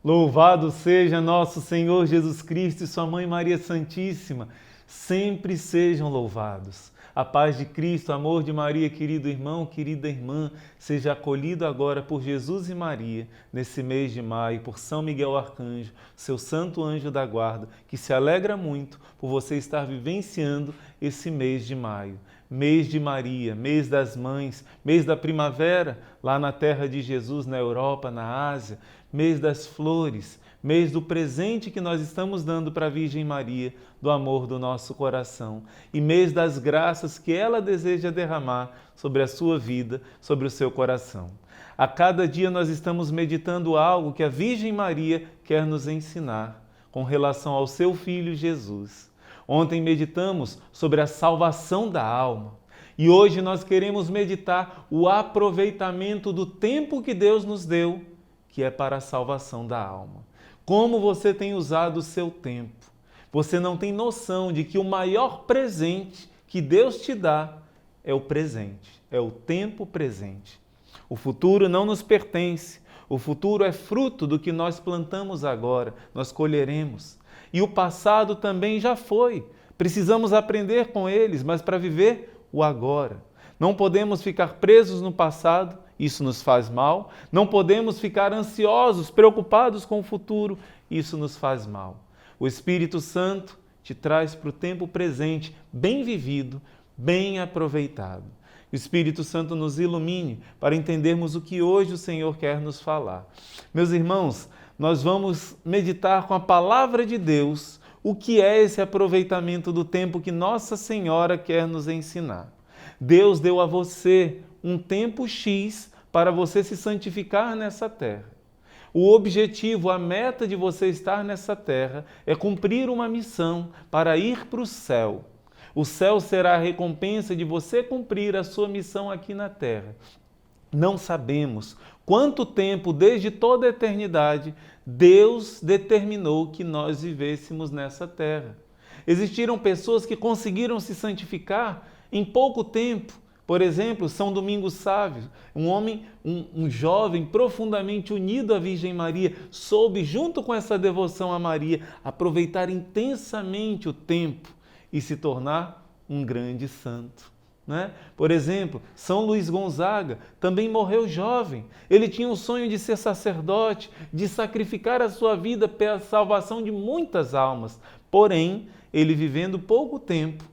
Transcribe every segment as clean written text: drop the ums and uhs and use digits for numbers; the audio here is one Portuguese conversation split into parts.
Louvado seja nosso Senhor Jesus Cristo e sua Mãe Maria Santíssima. Sempre sejam louvados. A paz de Cristo, o amor de Maria, querido irmão, querida irmã, seja acolhido agora por Jesus e Maria, nesse mês de maio, por São Miguel Arcanjo, seu santo anjo da guarda, que se alegra muito por você estar vivenciando esse mês de maio. Mês de Maria, mês das mães, mês da primavera, lá na terra de Jesus, na Europa, na Ásia, mês das flores, mês do presente que nós estamos dando para a Virgem Maria, do amor do nosso coração, e mês das graças que ela deseja derramar sobre a sua vida, sobre o seu coração. A cada dia nós estamos meditando algo que a Virgem Maria quer nos ensinar com relação ao seu Filho Jesus. Ontem meditamos sobre a salvação da alma e hoje nós queremos meditar o aproveitamento do tempo que Deus nos deu, que é para a salvação da alma. Como você tem usado o seu tempo? Você não tem noção de que o maior presente que Deus te dá é o presente, é o tempo presente. O futuro não nos pertence, o futuro é fruto do que nós plantamos agora, nós colheremos. E o passado também já foi. Precisamos aprender com eles, mas para viver o agora. Não podemos ficar presos no passado, isso nos faz mal. Não podemos ficar ansiosos, preocupados com o futuro, isso nos faz mal. O Espírito Santo te traz para o tempo presente, bem vivido, bem aproveitado. O Espírito Santo nos ilumine para entendermos o que hoje o Senhor quer nos falar. Meus irmãos, nós vamos meditar com a palavra de Deus o que é esse aproveitamento do tempo que Nossa Senhora quer nos ensinar. Deus deu a você um tempo X para você se santificar nessa terra. O objetivo, a meta de você estar nessa terra é cumprir uma missão para ir para o céu. O céu será a recompensa de você cumprir a sua missão aqui na terra. Não sabemos quanto tempo, desde toda a eternidade, Deus determinou que nós vivêssemos nessa terra. Existiram pessoas que conseguiram se santificar em pouco tempo. Por exemplo, São Domingos Sávio, um homem, um jovem profundamente unido à Virgem Maria, soube, junto com essa devoção a Maria, aproveitar intensamente o tempo e se tornar um grande santo. Né? Por exemplo, São Luís Gonzaga também morreu jovem. Ele tinha o sonho de ser sacerdote, de sacrificar a sua vida pela salvação de muitas almas. Porém, ele vivendo pouco tempo,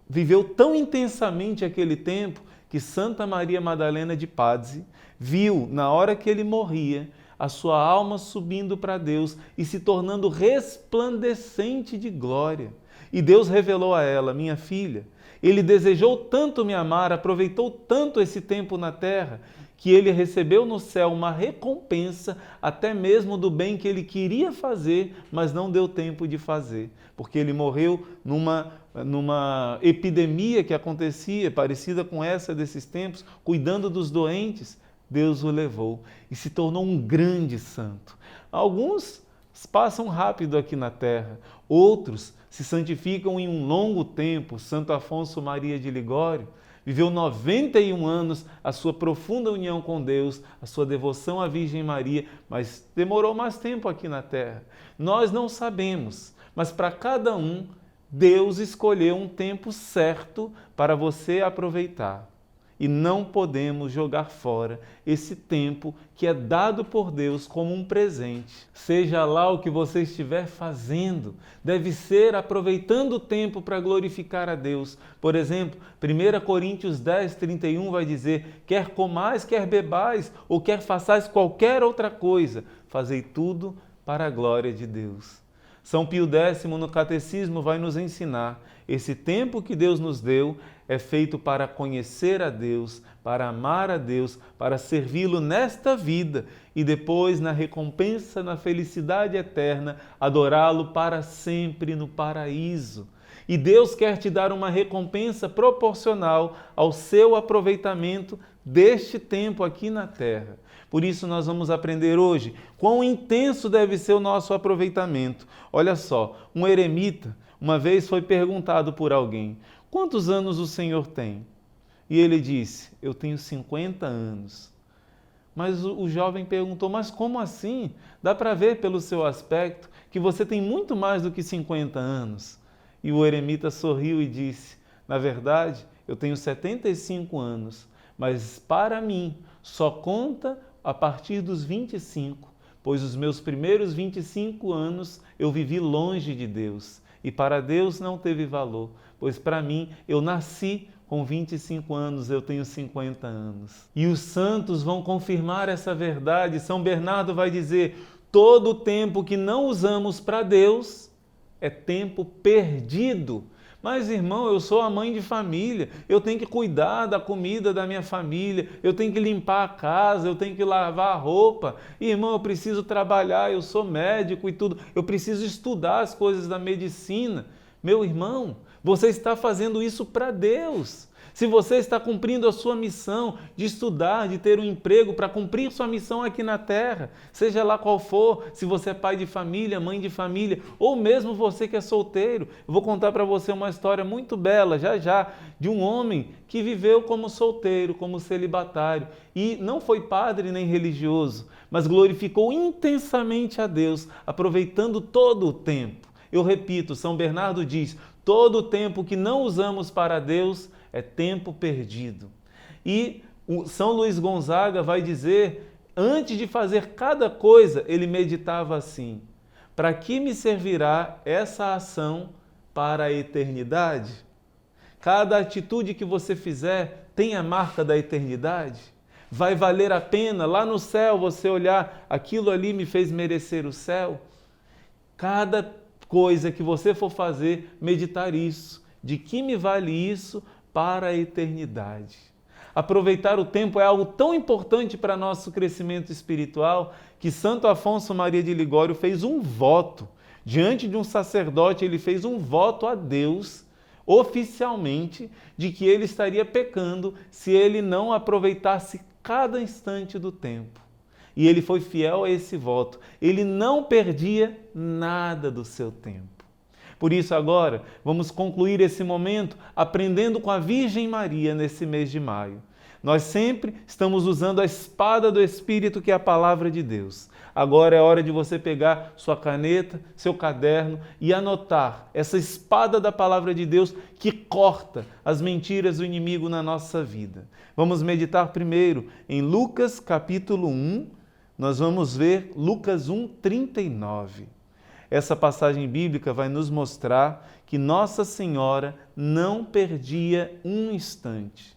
viveu tão intensamente aquele tempo que Santa Maria Madalena de Pazzi viu, na hora que ele morria, a sua alma subindo para Deus e se tornando resplandecente de glória. E Deus revelou a ela: minha filha, ele desejou tanto me amar, aproveitou tanto esse tempo na terra, que ele recebeu no céu uma recompensa até mesmo do bem que ele queria fazer, mas não deu tempo de fazer, porque ele morreu numa epidemia que acontecia, parecida com essa desses tempos, cuidando dos doentes. Deus o levou e se tornou um grande santo. Alguns passam rápido aqui na terra, outros se santificam em um longo tempo. Santo Afonso Maria de Ligório viveu 91 anos a sua profunda união com Deus, a sua devoção à Virgem Maria, mas demorou mais tempo aqui na terra. Nós não sabemos, mas para cada um, Deus escolheu um tempo certo para você aproveitar. E não podemos jogar fora esse tempo que é dado por Deus como um presente. Seja lá o que você estiver fazendo, deve ser aproveitando o tempo para glorificar a Deus. Por exemplo, 1 Coríntios 10, 31 vai dizer: quer comais, quer bebais, ou quer façais qualquer outra coisa, fazei tudo para a glória de Deus. São Pio X no Catecismo vai nos ensinar: esse tempo que Deus nos deu é feito para conhecer a Deus, para amar a Deus, para servi-lo nesta vida e depois, na recompensa, na felicidade eterna, adorá-lo para sempre no paraíso. E Deus quer te dar uma recompensa proporcional ao seu aproveitamento deste tempo aqui na terra. Por isso nós vamos aprender hoje quão intenso deve ser o nosso aproveitamento. Olha só, um eremita uma vez foi perguntado por alguém: quantos anos o senhor tem? E ele disse: eu tenho 50 anos. Mas o jovem perguntou, mas como assim? Dá para ver pelo seu aspecto que você tem muito mais do que 50 anos. E o eremita sorriu e disse, na verdade, eu tenho 75 anos, mas para mim só conta a partir dos 25, pois os meus primeiros 25 anos eu vivi longe de Deus. E para Deus não teve valor, pois para mim eu nasci com 25 anos, eu tenho 50 anos. E os santos vão confirmar essa verdade. São Bernardo vai dizer, todo o tempo que não usamos para Deus é tempo perdido. Mas, irmão, eu sou a mãe de família, eu tenho que cuidar da comida da minha família, eu tenho que limpar a casa, eu tenho que lavar a roupa. Irmão, eu preciso trabalhar, eu sou médico e tudo, eu preciso estudar as coisas da medicina. Meu irmão, você está fazendo isso para Deus. Se você está cumprindo a sua missão de estudar, de ter um emprego para cumprir sua missão aqui na terra, seja lá qual for, se você é pai de família, mãe de família, ou mesmo você que é solteiro, eu vou contar para você uma história muito bela, já, de um homem que viveu como solteiro, como celibatário, e não foi padre nem religioso, mas glorificou intensamente a Deus, aproveitando todo o tempo. Eu repito, São Bernardo diz, todo o tempo que não usamos para Deus é tempo perdido. E São Luís Gonzaga vai dizer, antes de fazer cada coisa, ele meditava assim, para que me servirá essa ação para a eternidade? Cada atitude que você fizer tem a marca da eternidade? Vai valer a pena lá no céu você olhar, aquilo ali me fez merecer o céu? Cada coisa que você for fazer, meditar isso. De que me vale isso para a eternidade? Aproveitar o tempo é algo tão importante para nosso crescimento espiritual que Santo Afonso Maria de Ligório fez um voto. Diante de um sacerdote, ele fez um voto a Deus, oficialmente, de que ele estaria pecando se ele não aproveitasse cada instante do tempo. E ele foi fiel a esse voto. Ele não perdia nada do seu tempo. Por isso agora, vamos concluir esse momento aprendendo com a Virgem Maria nesse mês de maio. Nós sempre estamos usando a espada do Espírito, que é a Palavra de Deus. Agora é hora de você pegar sua caneta, seu caderno e anotar essa espada da Palavra de Deus que corta as mentiras do inimigo na nossa vida. Vamos meditar primeiro em Lucas capítulo 1, nós vamos ver Lucas 1, 39. Essa passagem bíblica vai nos mostrar que Nossa Senhora não perdia um instante.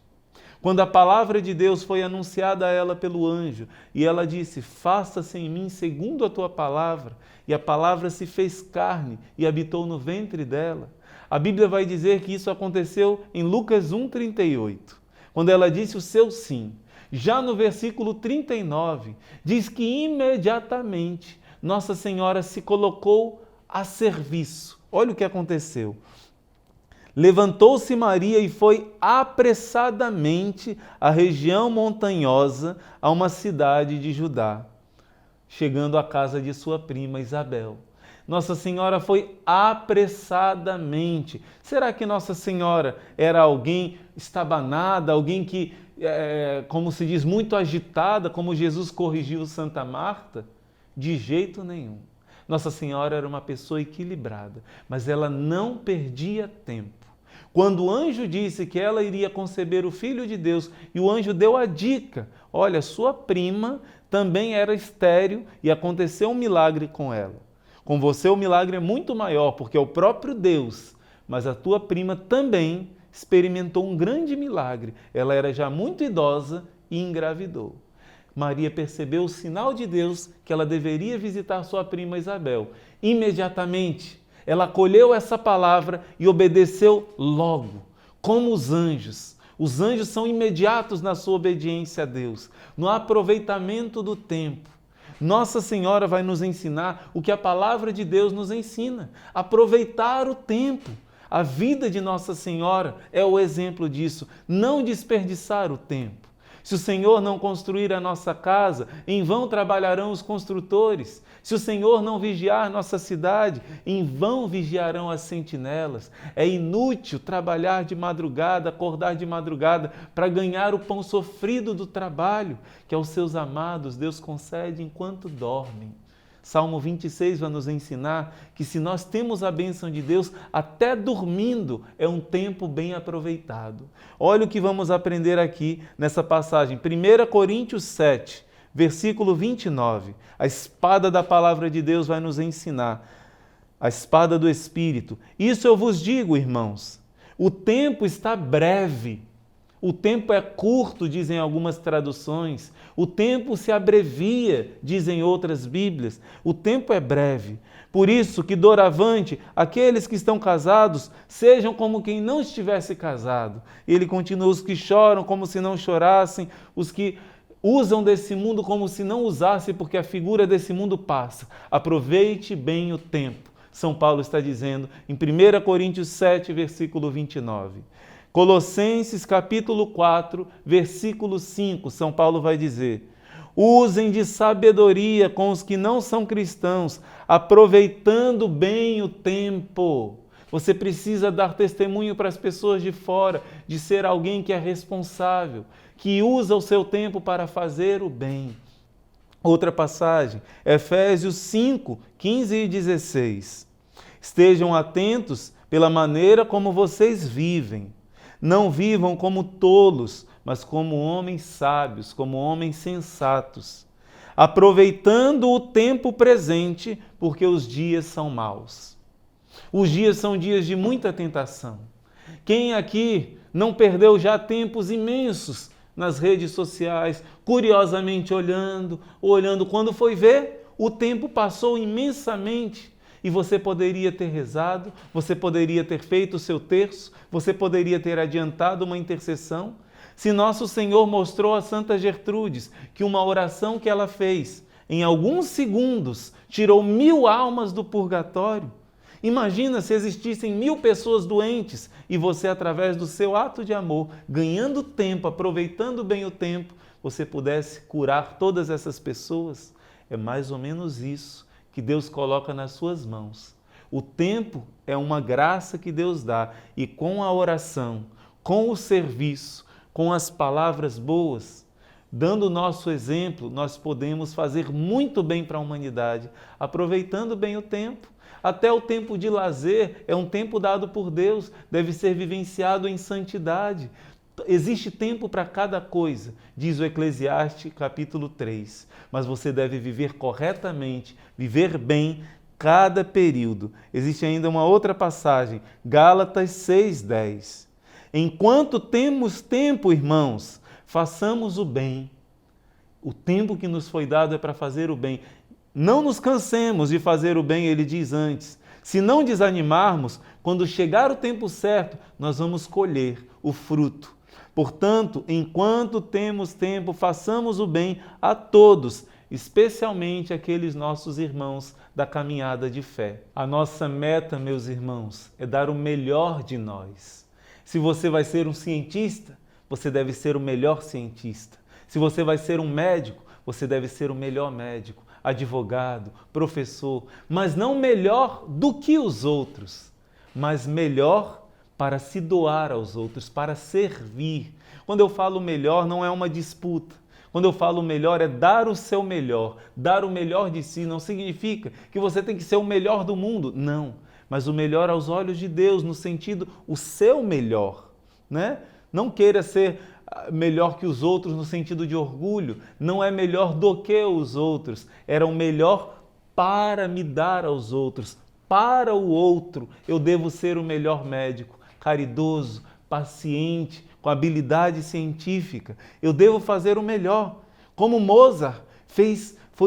Quando a palavra de Deus foi anunciada a ela pelo anjo, e ela disse, faça-se em mim segundo a tua palavra, e a palavra se fez carne e habitou no ventre dela. A Bíblia vai dizer que isso aconteceu em Lucas 1, 38, quando ela disse o seu sim. Já no versículo 39, diz que imediatamente Nossa Senhora se colocou a serviço. Olha o que aconteceu. Levantou-se Maria e foi apressadamente à região montanhosa, a uma cidade de Judá, chegando à casa de sua prima Isabel. Nossa Senhora foi apressadamente. Será que Nossa Senhora era alguém estabanada, alguém que, como se diz, muito agitada, como Jesus corrigiu Santa Marta? De jeito nenhum. Nossa Senhora era uma pessoa equilibrada, mas ela não perdia tempo. Quando o anjo disse que ela iria conceber o Filho de Deus, e o anjo deu a dica, olha, sua prima também era estéril e aconteceu um milagre com ela. Com você o milagre é muito maior, porque é o próprio Deus, mas a tua prima também experimentou um grande milagre. Ela era já muito idosa e engravidou. Maria percebeu o sinal de Deus que ela deveria visitar sua prima Isabel. Imediatamente, ela acolheu essa palavra e obedeceu logo, como os anjos. Os anjos são imediatos na sua obediência a Deus, no aproveitamento do tempo. Nossa Senhora vai nos ensinar o que a palavra de Deus nos ensina, aproveitar o tempo. A vida de Nossa Senhora é o exemplo disso, não desperdiçar o tempo. Se o Senhor não construir a nossa casa, em vão trabalharão os construtores. Se o Senhor não vigiar nossa cidade, em vão vigiarão as sentinelas. É inútil trabalhar de madrugada, acordar de madrugada, para ganhar o pão sofrido do trabalho, que aos seus amados Deus concede enquanto dormem. Salmo 26 vai nos ensinar que se nós temos a bênção de Deus, até dormindo é um tempo bem aproveitado. Olha o que vamos aprender aqui nessa passagem. 1 Coríntios 7, versículo 29. A espada da palavra de Deus vai nos ensinar. A espada do Espírito. Isso eu vos digo, irmãos. O tempo está breve. O tempo é curto, dizem algumas traduções. O tempo se abrevia, dizem outras Bíblias. O tempo é breve. Por isso que, doravante, aqueles que estão casados sejam como quem não estivesse casado. Ele continua, os que choram como se não chorassem, os que usam desse mundo como se não usassem, porque a figura desse mundo passa. Aproveite bem o tempo. São Paulo está dizendo em 1 Coríntios 7, versículo 29. Colossenses capítulo 4, versículo 5, São Paulo vai dizer: usem de sabedoria com os que não são cristãos, aproveitando bem o tempo. Você precisa dar testemunho para as pessoas de fora, de ser alguém que é responsável, que usa o seu tempo para fazer o bem. Outra passagem, Efésios 5, 15 e 16. Estejam atentos pela maneira como vocês vivem. Não vivam como tolos, mas como homens sábios, como homens sensatos, aproveitando o tempo presente, porque os dias são maus. Os dias são dias de muita tentação. Quem aqui não perdeu já tempos imensos nas redes sociais, curiosamente olhando, quando foi ver, o tempo passou imensamente. E você poderia ter rezado, você poderia ter feito o seu terço, você poderia ter adiantado uma intercessão. Se nosso Senhor mostrou a Santa Gertrudes que uma oração que ela fez, em alguns segundos, tirou 1000 almas do purgatório. Imagina se existissem 1000 pessoas doentes e você, através do seu ato de amor, ganhando tempo, aproveitando bem o tempo, você pudesse curar todas essas pessoas. É mais ou menos isso que Deus coloca nas suas mãos. O tempo é uma graça que Deus dá e com a oração, com o serviço, com as palavras boas, dando o nosso exemplo, nós podemos fazer muito bem para a humanidade, aproveitando bem o tempo. Até o tempo de lazer é um tempo dado por Deus, deve ser vivenciado em santidade. Existe tempo para cada coisa, diz o Eclesiastes capítulo 3, mas você deve viver corretamente, viver bem cada período. Existe ainda uma outra passagem, Gálatas 6:10. Enquanto temos tempo, irmãos, façamos o bem. O tempo que nos foi dado é para fazer o bem. Não nos cansemos de fazer o bem, ele diz antes. Se não desanimarmos, quando chegar o tempo certo, nós vamos colher o fruto. Portanto, enquanto temos tempo, façamos o bem a todos, especialmente aqueles nossos irmãos da caminhada de fé. A nossa meta, meus irmãos, é dar o melhor de nós. Se você vai ser um cientista, você deve ser o melhor cientista. Se você vai ser um médico, você deve ser o melhor médico, advogado, professor, mas não melhor do que os outros, mas melhor para se doar aos outros, para servir. Quando eu falo melhor, não é uma disputa. Quando eu falo melhor, é dar o seu melhor, dar o melhor de si. Não significa que você tem que ser o melhor do mundo, não. Mas o melhor aos olhos de Deus, no sentido, o seu melhor, né? Não queira ser melhor que os outros no sentido de orgulho. Não é melhor do que os outros. Era o melhor para me dar aos outros. Para o outro, eu devo ser o melhor médico, caridoso, paciente, com habilidade científica. Eu devo fazer o melhor. Como Mozart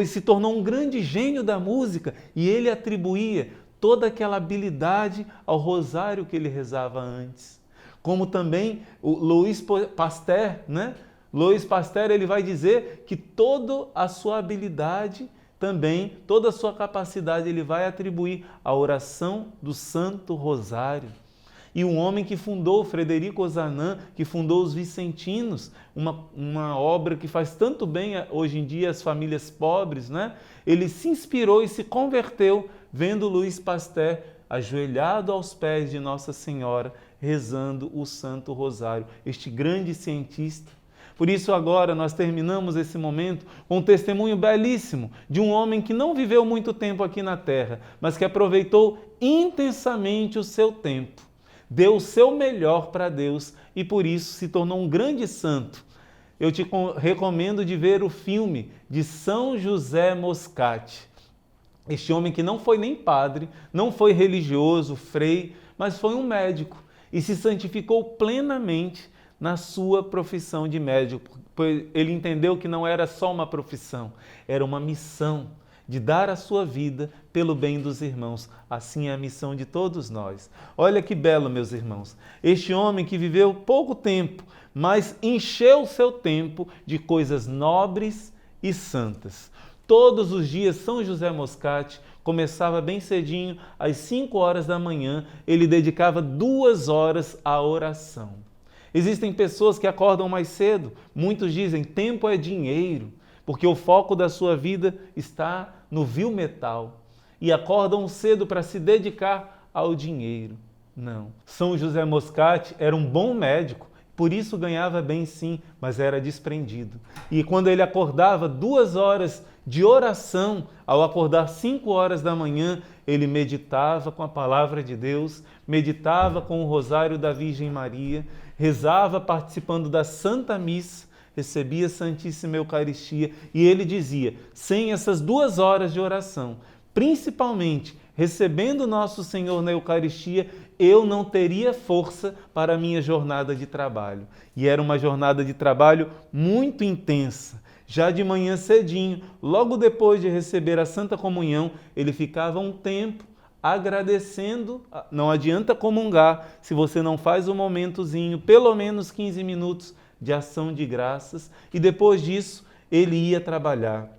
se tornou um grande gênio da música e ele atribuía toda aquela habilidade ao rosário que ele rezava antes. Como também o Louis Pasteur, né? Louis Pasteur, ele vai dizer que toda a sua habilidade também, toda a sua capacidade ele vai atribuir à oração do Santo Rosário. e um homem que fundou, Frederico Ozanam, que fundou os Vicentinos, uma obra que faz tanto bem hoje em dia às famílias pobres, né? Ele se inspirou e se converteu vendo Louis Pasteur ajoelhado aos pés de Nossa Senhora, rezando o Santo Rosário, este grande cientista. Por isso agora nós terminamos esse momento com um testemunho belíssimo de um homem que não viveu muito tempo aqui na Terra, mas que aproveitou intensamente o seu tempo, deu o seu melhor para Deus e por isso se tornou um grande santo. Eu te recomendo de ver o filme de São José Moscati. Este homem que não foi nem padre, não foi religioso, frei, mas foi um médico e se santificou plenamente na sua profissão de médico, pois ele entendeu que não era só uma profissão, era uma missão de dar a sua vida pelo bem dos irmãos. Assim é a missão de todos nós. Olha que belo, meus irmãos, este homem que viveu pouco tempo, mas encheu o seu tempo de coisas nobres e santas. Todos os dias, São José Moscati começava bem cedinho, às 5 horas da manhã, ele dedicava 2 horas à oração. Existem pessoas que acordam mais cedo, muitos dizem tempo é dinheiro, porque o foco da sua vida está no vil metal e acordam cedo para se dedicar ao dinheiro. Não. São José Moscati era um bom médico, por isso ganhava bem sim, mas era desprendido. E quando ele acordava 2 horas de oração, ao acordar 5 horas da manhã, ele meditava com a palavra de Deus, meditava com o Rosário da Virgem Maria, rezava participando da Santa Missa, recebia a Santíssima Eucaristia e ele dizia, sem essas 2 horas de oração, principalmente recebendo Nosso Senhor na Eucaristia, eu não teria força para a minha jornada de trabalho. E era uma jornada de trabalho muito intensa. Já de manhã cedinho, logo depois de receber a Santa Comunhão, ele ficava um tempo agradecendo. Não adianta comungar se você não faz um momentozinho, pelo menos 15 minutos de ação de graças. E depois disso, ele ia trabalhar.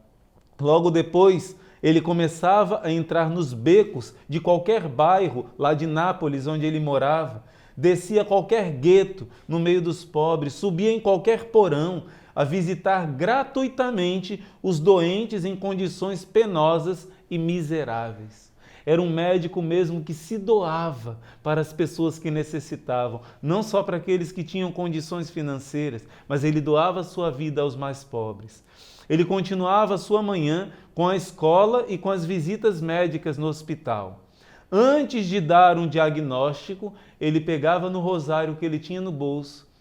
Logo depois, ele começava a entrar nos becos de qualquer bairro lá de Nápoles, onde ele morava, descia qualquer gueto no meio dos pobres, subia em qualquer porão, a visitar gratuitamente os doentes em condições penosas e miseráveis. Era um médico mesmo que se doava para as pessoas que necessitavam, não só para aqueles que tinham condições financeiras, mas ele doava a sua vida aos mais pobres. Ele continuava a sua manhã com a escola e com as visitas médicas no hospital. Antes de dar um diagnóstico, ele pegava no rosário que ele tinha no bolso,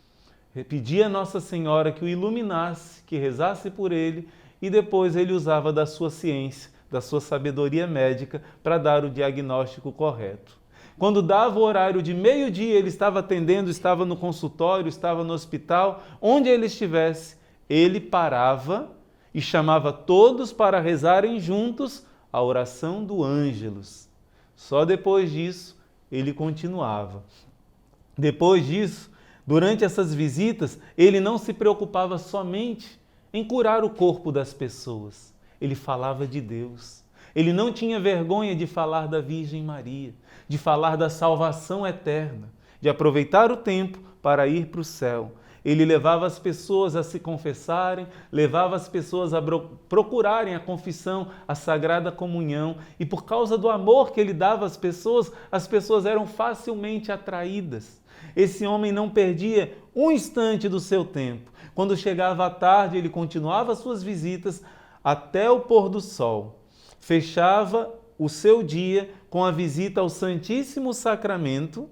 pedia a Nossa Senhora que o iluminasse, que rezasse por ele, e depois ele usava da sua ciência, da sua sabedoria médica para dar o diagnóstico correto. Quando dava o horário de meio-dia, ele estava atendendo, estava no consultório, estava no hospital, onde ele estivesse, ele parava e chamava todos para rezarem juntos a oração do Ângelus. Só depois disso, ele continuava. Depois disso, durante essas visitas, ele não se preocupava somente em curar o corpo das pessoas. Ele falava de Deus. Ele não tinha vergonha de falar da Virgem Maria, de falar da salvação eterna, de aproveitar o tempo para ir para o céu. Ele levava as pessoas a se confessarem, levava as pessoas a procurarem a confissão, a Sagrada Comunhão, e por causa do amor que ele dava às pessoas eram facilmente atraídas. Esse homem não perdia um instante do seu tempo. Quando chegava à tarde, ele continuava suas visitas até o pôr do sol. Fechava o seu dia com a visita ao Santíssimo Sacramento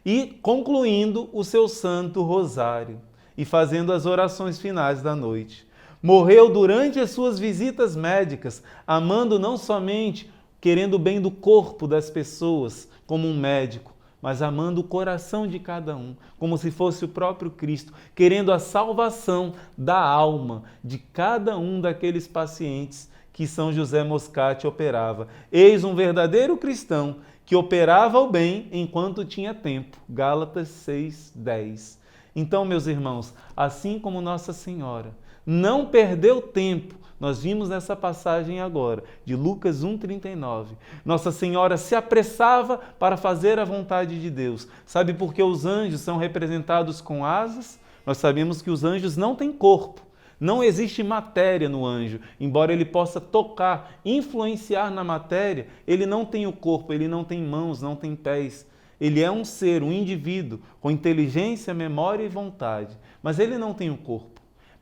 e concluindo o seu Santo Rosário e fazendo as orações finais da noite. Morreu durante as suas visitas médicas, amando não somente querendo o bem do corpo das pessoas, como um médico, mas amando o coração de cada um, como se fosse o próprio Cristo, querendo a salvação da alma de cada um daqueles pacientes que São José Moscati operava. Eis um verdadeiro cristão que operava o bem enquanto tinha tempo. Gálatas 6:10. Então, meus irmãos, assim como Nossa Senhora não perdeu tempo Nós vimos nessa passagem agora, de Lucas 1,39. Nossa Senhora se apressava para fazer a vontade de Deus. Sabe por que os anjos são representados com asas? Nós sabemos que os anjos não têm corpo. Não existe matéria no anjo, embora ele possa tocar, influenciar na matéria, ele não tem o corpo, ele não tem mãos, não tem pés. Ele é um ser, um indivíduo, com inteligência, memória e vontade, mas ele não tem o corpo.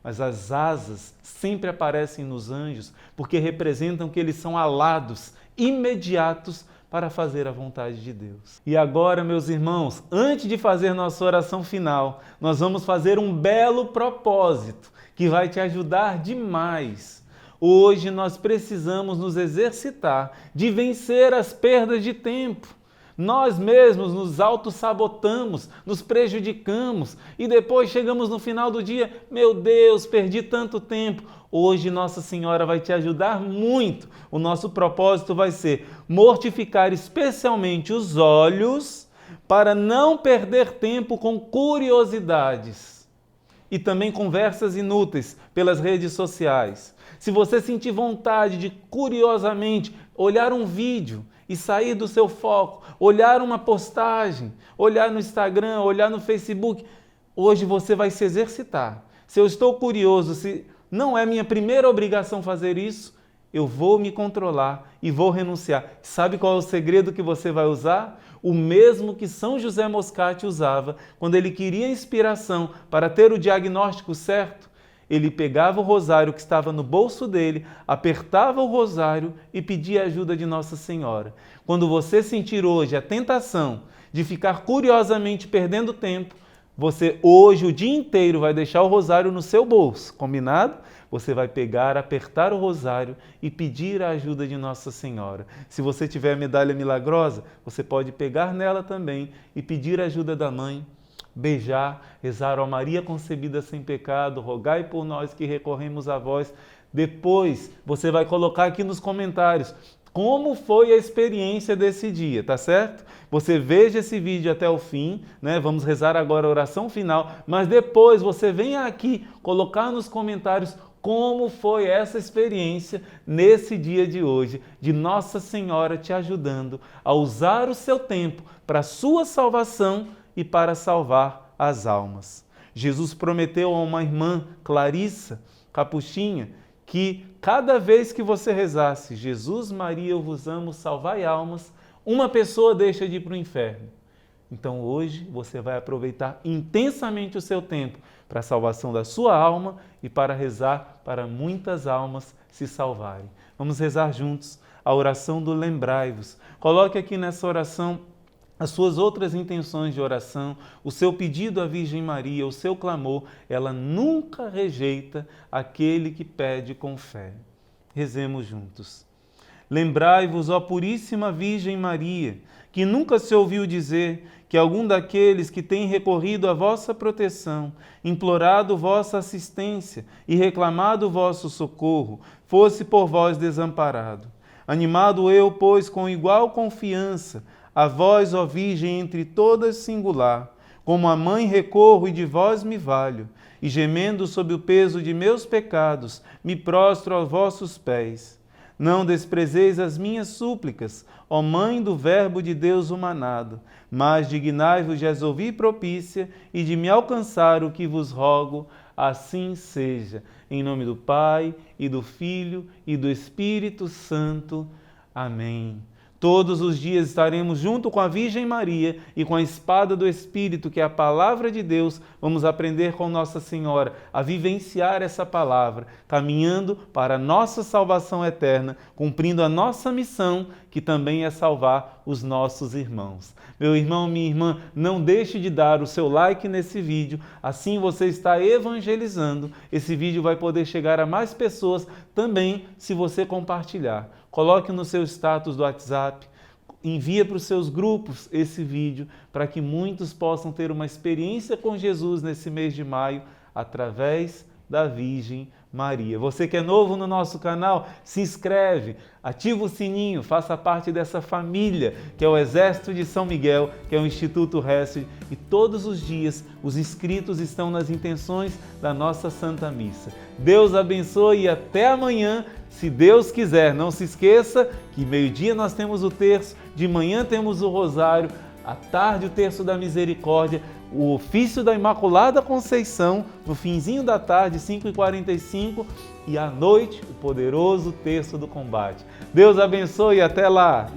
Mas as asas sempre aparecem nos anjos, porque representam que eles são alados, imediatos, para fazer a vontade de Deus. E agora, meus irmãos, antes de fazer nossa oração final, nós vamos fazer um belo propósito, que vai te ajudar demais. Hoje nós precisamos nos exercitar de vencer as perdas de tempo. Nós mesmos nos autossabotamos, nos prejudicamos e depois chegamos no final do dia, meu Deus, perdi tanto tempo. Hoje Nossa Senhora vai te ajudar muito. O nosso propósito vai ser mortificar especialmente os olhos para não perder tempo com curiosidades e também conversas inúteis pelas redes sociais. Se você sentir vontade de, curiosamente, olhar um vídeo e sair do seu foco, olhar uma postagem, olhar no Instagram, olhar no Facebook, hoje você vai se exercitar. Se eu estou curioso, se não é minha primeira obrigação fazer isso, eu vou me controlar e vou renunciar. Sabe qual é o segredo que você vai usar? O mesmo que São José Moscati usava quando ele queria inspiração para ter o diagnóstico certo. Ele pegava o rosário que estava no bolso dele, apertava o rosário e pedia a ajuda de Nossa Senhora. Quando você sentir hoje a tentação de ficar curiosamente perdendo tempo, você hoje o dia inteiro vai deixar o rosário no seu bolso, combinado? Você vai pegar, apertar o rosário e pedir a ajuda de Nossa Senhora. Se você tiver a medalha milagrosa, você pode pegar nela também e pedir a ajuda da mãe, beijar, rezar ó Maria concebida sem pecado, rogai por nós que recorremos a vós. Depois você vai colocar aqui nos comentários como foi a experiência desse dia, tá certo? Você veja esse vídeo até o fim, né? Vamos rezar agora a oração final, mas depois você venha aqui colocar nos comentários como foi essa experiência nesse dia de hoje, de Nossa Senhora te ajudando a usar o seu tempo para a sua salvação e para salvar as almas. Jesus prometeu a uma irmã, Clarissa, capuchinha, que cada vez que você rezasse Jesus, Maria, eu vos amo, salvai almas, uma pessoa deixa de ir para o inferno. Então hoje você vai aproveitar intensamente o seu tempo para a salvação da sua alma e para rezar para muitas almas se salvarem. Vamos rezar juntos a oração do Lembrai-vos. Coloque aqui nessa oração as suas outras intenções de oração, o seu pedido à Virgem Maria, o seu clamor. Ela nunca rejeita aquele que pede com fé. Rezemos juntos. Lembrai-vos, ó Puríssima Virgem Maria, que nunca se ouviu dizer que algum daqueles que têm recorrido à vossa proteção, implorado vossa assistência e reclamado vosso socorro, fosse por vós desamparado. Animado eu, pois, com igual confiança, a vós, ó Virgem, entre todas singular, como a mãe recorro e de vós me valho, e gemendo sob o peso de meus pecados, me prostro aos vossos pés. Não desprezeis as minhas súplicas, ó Mãe do Verbo de Deus humanado, mas dignai-vos de as ouvir propícia e de me alcançar o que vos rogo, assim seja. Em nome do Pai, e do Filho, e do Espírito Santo. Amém. Todos os dias estaremos junto com a Virgem Maria e com a espada do Espírito, que é a palavra de Deus, vamos aprender com Nossa Senhora a vivenciar essa palavra, caminhando para a nossa salvação eterna, cumprindo a nossa missão, que também é salvar os nossos irmãos. Meu irmão, minha irmã, não deixe de dar o seu like nesse vídeo, assim você está evangelizando. Esse vídeo vai poder chegar a mais pessoas também se você compartilhar. Coloque no seu status do WhatsApp, envie para os seus grupos esse vídeo para que muitos possam ter uma experiência com Jesus nesse mês de maio através da Virgem Maria. Você que é novo no nosso canal, se inscreve, ativa o sininho, faça parte dessa família que é o Exército de São Miguel, que é o Instituto Hesed, e todos os dias os inscritos estão nas intenções da nossa Santa Missa. Deus abençoe e até amanhã, se Deus quiser. Não se esqueça que meio-dia nós temos o terço, de manhã temos o rosário, à tarde o terço da misericórdia, o ofício da Imaculada Conceição, no finzinho da tarde, 5h45, e à noite, o poderoso terço do combate. Deus abençoe e até lá!